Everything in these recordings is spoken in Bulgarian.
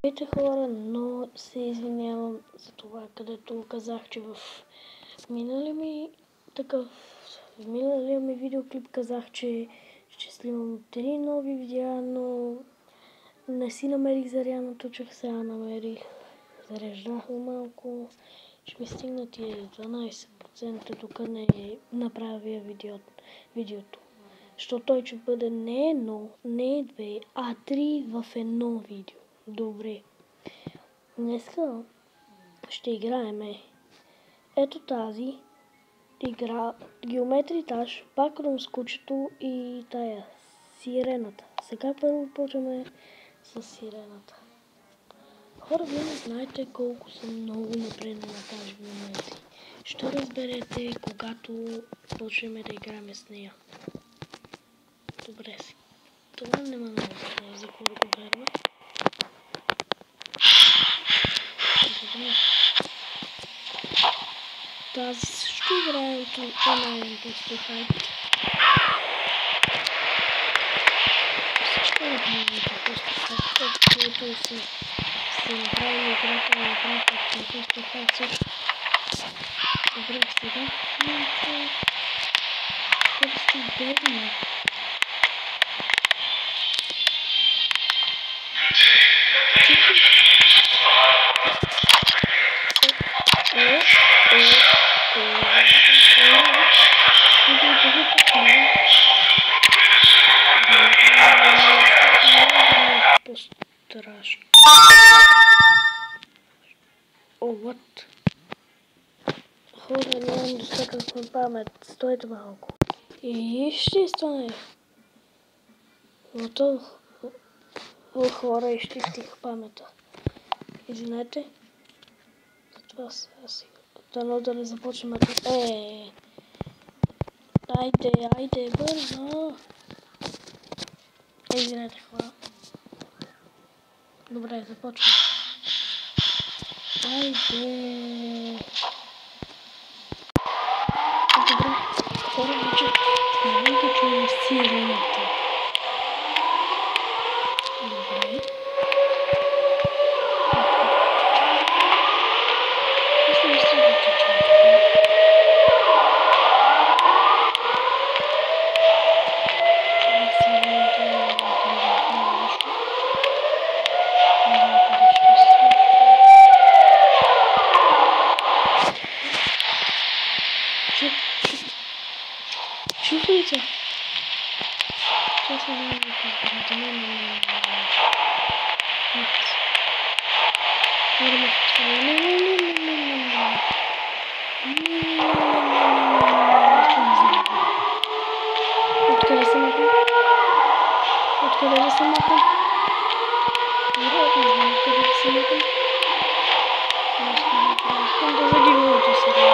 Здравейте хора, но се извинявам за това, където казах, че в миналия ми видеоклип казах, че ще снимам 3 нови видеа, но не си намерих зарядното, че сега намерих. Зареждах малко, ще ми стигна тия 12% докато не направя видеото. Защото той ще бъде не едно, не две, а 3 в едно видео. Добре. Днеска ще играеме ето тази игра Geometry Dash, Backrooms с кучето и тая сирената. Сега първо почваме с сирената. Хора, вие не знаете колко съм много напредна на тази Geometry. Ще разберете, когато почнем да играем с нея. Добре си. Това няма много да за какво да го гледаме. Тази също играем онлайн просто хайп. Всичко е онлайн просто хайп, което се направим играта на играта просто хайп също. Добре, сега просто бедно. Страшно. О, what? Хора, нямам достатъчно памет. Стойте малко. И ще стане. Готов. О, хора, изчистих памета. Извинете. Затова сега си. Дано да не започнем Айде, бързо. Извинете, хора. Добре, започвам. Айде. Добре, хора, вече нека чуем сирената. Добре. Чувствуете? Сейчас я не могу Откъде се маха? Искам да загиването сега.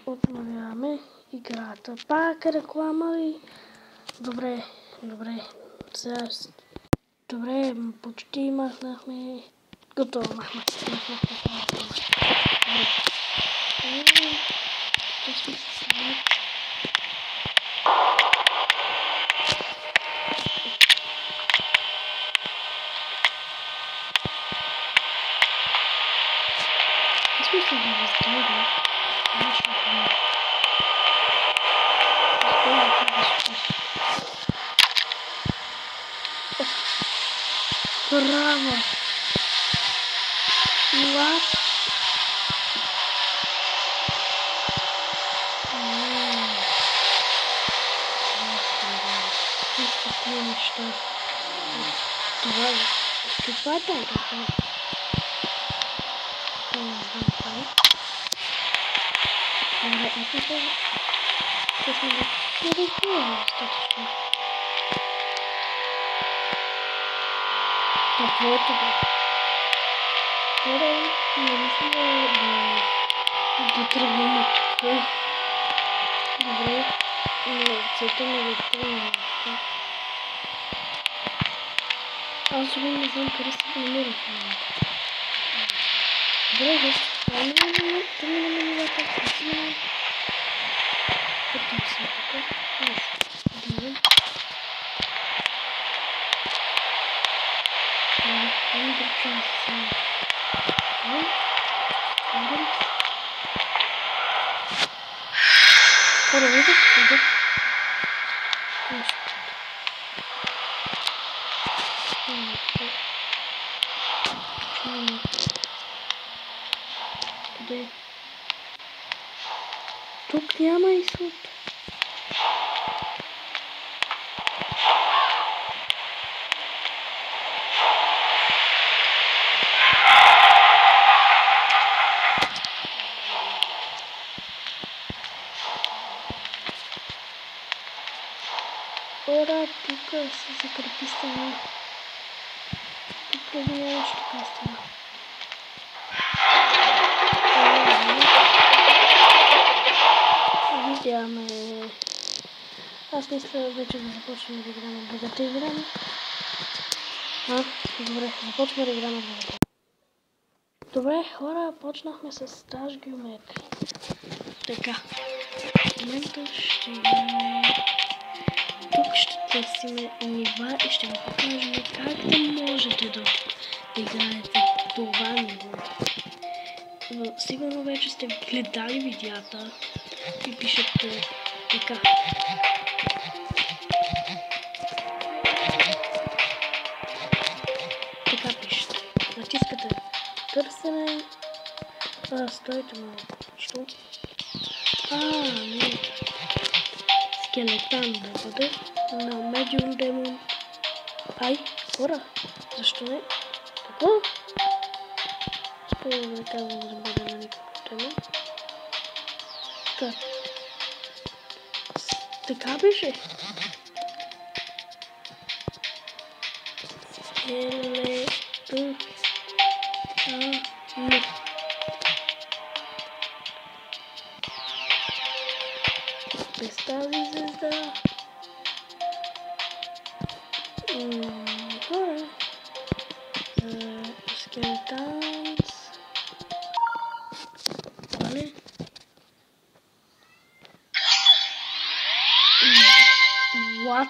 Обновяваме играта. Пак реклама ли? Добре. Сега... Добре, почти махнахме. Готово, махнахме. Смисъл да въздейда. Браво! What? Такива неща. Това е. Каква е тази? Не знам това е. Добре, аз не съм. Ще сме да рисуваме достатъчно. Какво е това? Хора, не мисля да тръгваме тук. Добре. Но целта ми е да намеря. Аз дори не знам къде се намирам в момента. Добре, защо? Да ми намеря така. Пътам съм тук. Дивен. Не друг съм. Хора, видят? Къде? Тук няма изход. Хора, тук се закрепи стена. Тук няма нещо така стена. Видяме. Аз мисля вече да започнем да играме другата игра. Добре, започваме да играме другата. Добре, хора, почнахме с Dash Geometry. Така, в момента ще имаме... Тук ще търсим нива и ще ви покажем как да можете да играете това ниво. Сигурно вече сте гледали видеята и пишете така. Така пишете. Натискате търсене. Стойте малко. Що? Не. Скелетан да бъде на Medium Demon. Ай, хора, защо не? Така? Не казвам да бъде на никакво тема. Така. Така беше. Скелетан. Не. Без тази звезда. Хора. Скелетанс. Вали. What?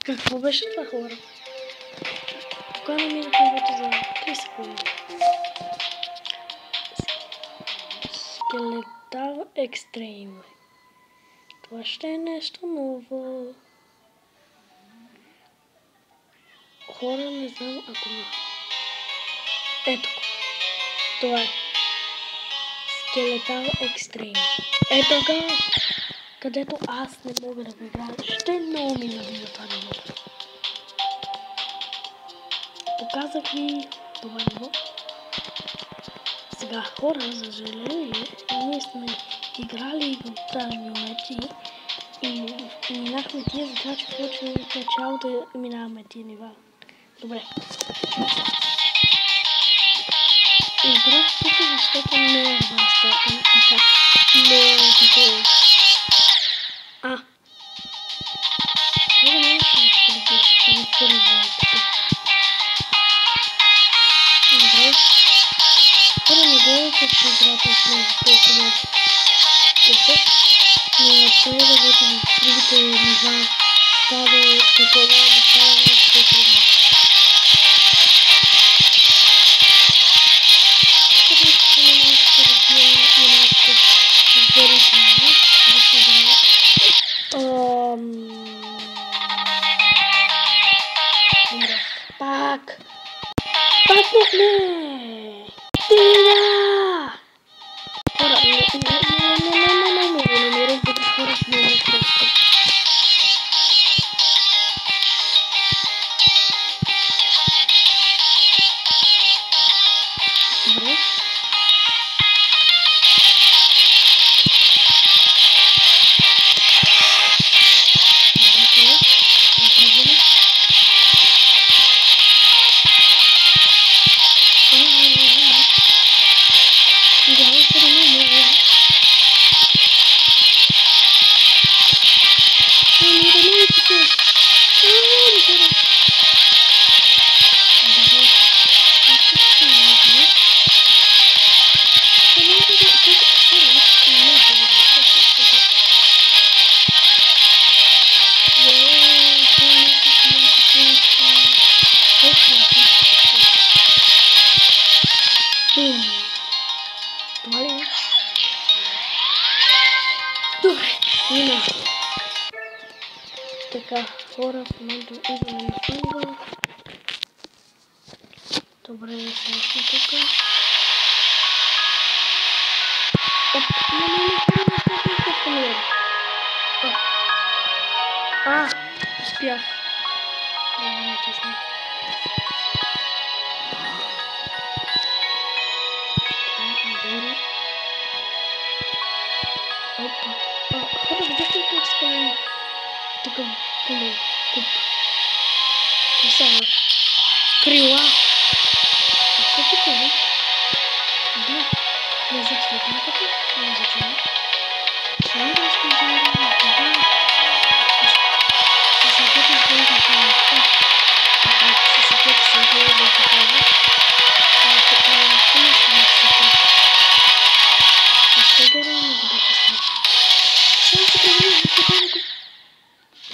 Какво беше това, хора? Кога намирах нивото за 3 секунди? Скелетал Екстрейм. Това ще е нещо ново. Хора, не знам ако не. Ето. Това е. Скелетал Екстрейм. Ето го. Където аз не мога да го играя. Ще много ми навива това ниво. Показах ви това ниво. Сега, хора, за съжаление, ние сме играли в Dash Geometry и минахме тия, затова че почваме в началото да минаваме тия нива. Добре. Избрах тук, защото не е вънста, така. Не е такова. Това не е ще ви първо така. Добре. Първо не гледате, че играта с мен толкова ефект, но трябва да бъдете в другите нива, това да е такова, да става нещо по-трудно. Тук нещо не може да се развие и малко предварително да се играе. Умрях. Пак не! Стига! Хора, не намерих да хора с мен просто. Добре. Така, хора, в момента идваме на финга. Добре, не сме тук. Оп, не. Успях. Не, честно. Добре. Опа. Хора, видяхте ли как спавам? Такъв гумен куп. Това са крила. Що тук е? Да. Не зачва тъмката. Не зачва. Само да разкажа. Да. Ще се пъти с това това. Ще се пъти с това да се казва.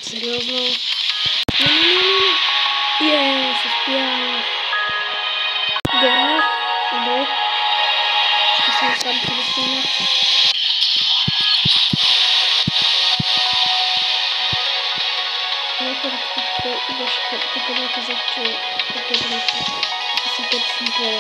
Сериозно? Не. Успях. Добре. Ще се оставим телефона. Тук да казах, че ще си пъти с това.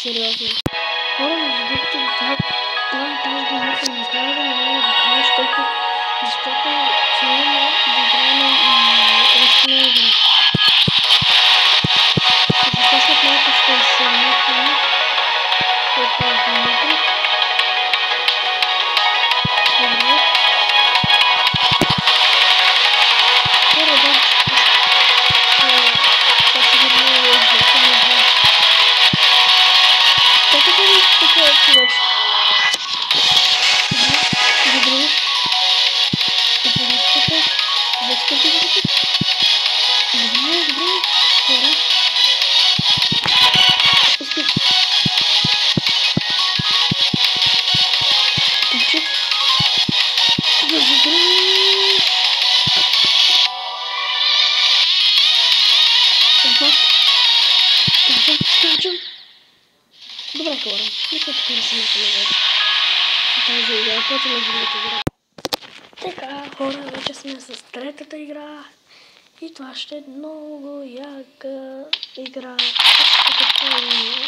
Сериозно. Хора, между другото, тази година не трябва да намеря да кажа, защото цяло да играем още на игра. Започнат малко ще се махаме. Това е вътре. Добре. Хора, да. Това ще видно и изглежда. Така е човече. Добре. Добре. Хора. Успех. Купче. Добре. Скачам. Добре, хора. Мисля, че не съм на тази игра. Почваме с другата игра. Така, хора, вече сме с третата игра. И това ще е много яка игра. Като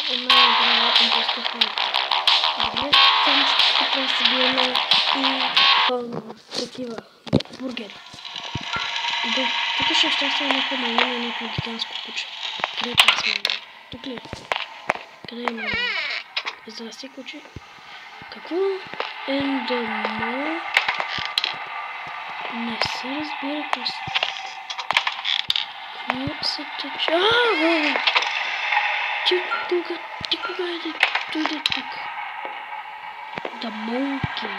една игра импостър. Добре, там ще трябва да се биеме и такива бургери. Да, тук ще щастя някаква малина и някакво гигантско куче. Къде сме? Тук ли? Къде има? Здрасти, куче. Какво? Ендомо? Не се разбира какво се тече. Ти кога е да дойде тук? The monkey.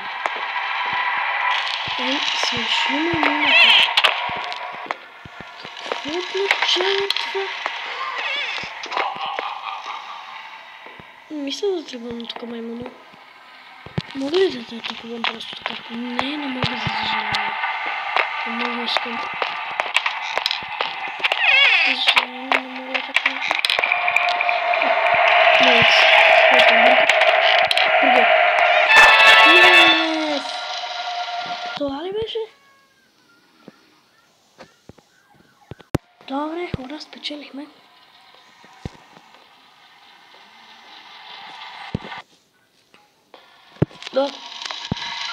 Свърши малината. Какво означава това? Мисля да тръгвам тук маймуно. Мога ли да те атакувам просто така? Не мога да съжалявам. Много искам. Съжалявам, не мога да атакувам. Найс. Бургер. Yes! Това ли беше? Добре, хора, спечелихме. Да.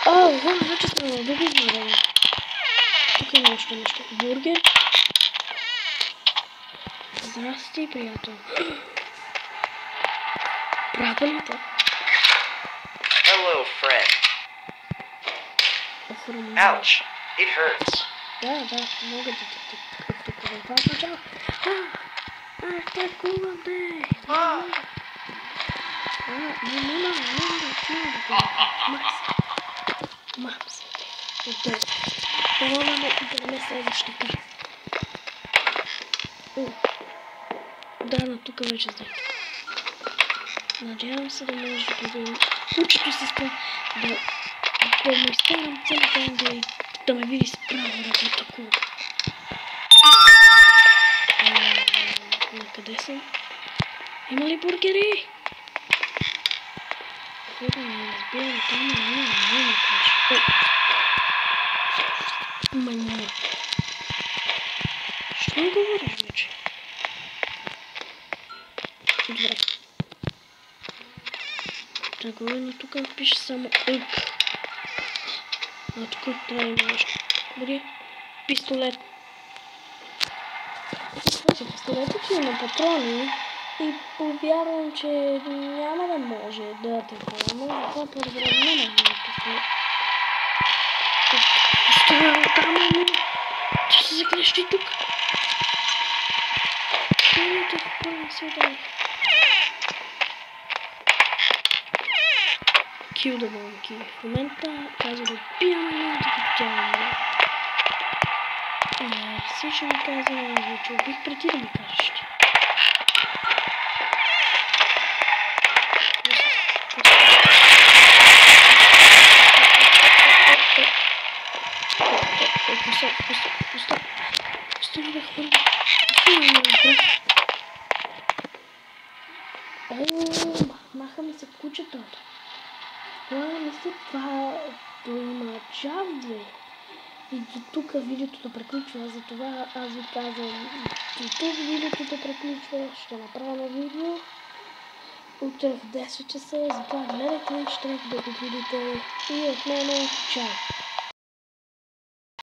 Хора, вече сме на друго измерение. Тук има още нещо. Бургер. Здрасти, приятел. Приятелите. Hello, friend. Ouch, it hurts. Да, мога да тук. Това означава. Атакувам те. Мам се. Готово. Пробваме да не следващата. Да, но тук вече знам. Надявам се да може да бъде кучето с това да му изкарам цели ден да ме види справо ръка такова. На къде съм? Има ли бургери? Какво да не разбирам, там няма куче. Няма. Що ми говориш вече? Добре. Така, но тук пише само ък. А тук трябва да има нещо. Добре. Пистолет. За пистолета, че има патрони и повярвам, че няма да може да атакува, но това по-добре не има пистолет. Пистолет там е, че се заклещи тук. Видите какво не се удари. Kill the monkey. В момента казва да убиваме едното, като тя умре. Всичко ми казва, че убих преди да ми кажеш ти. Пустай да хвърля. Маха ми се кучетата. Мисля, това има джавдве. И до тук видеото да приключва, затова аз ви казвам, до тук видеото да приключва, ще направя видео утре в 10 часа, затова гледайте, ще трябва да го видите и от мене чао!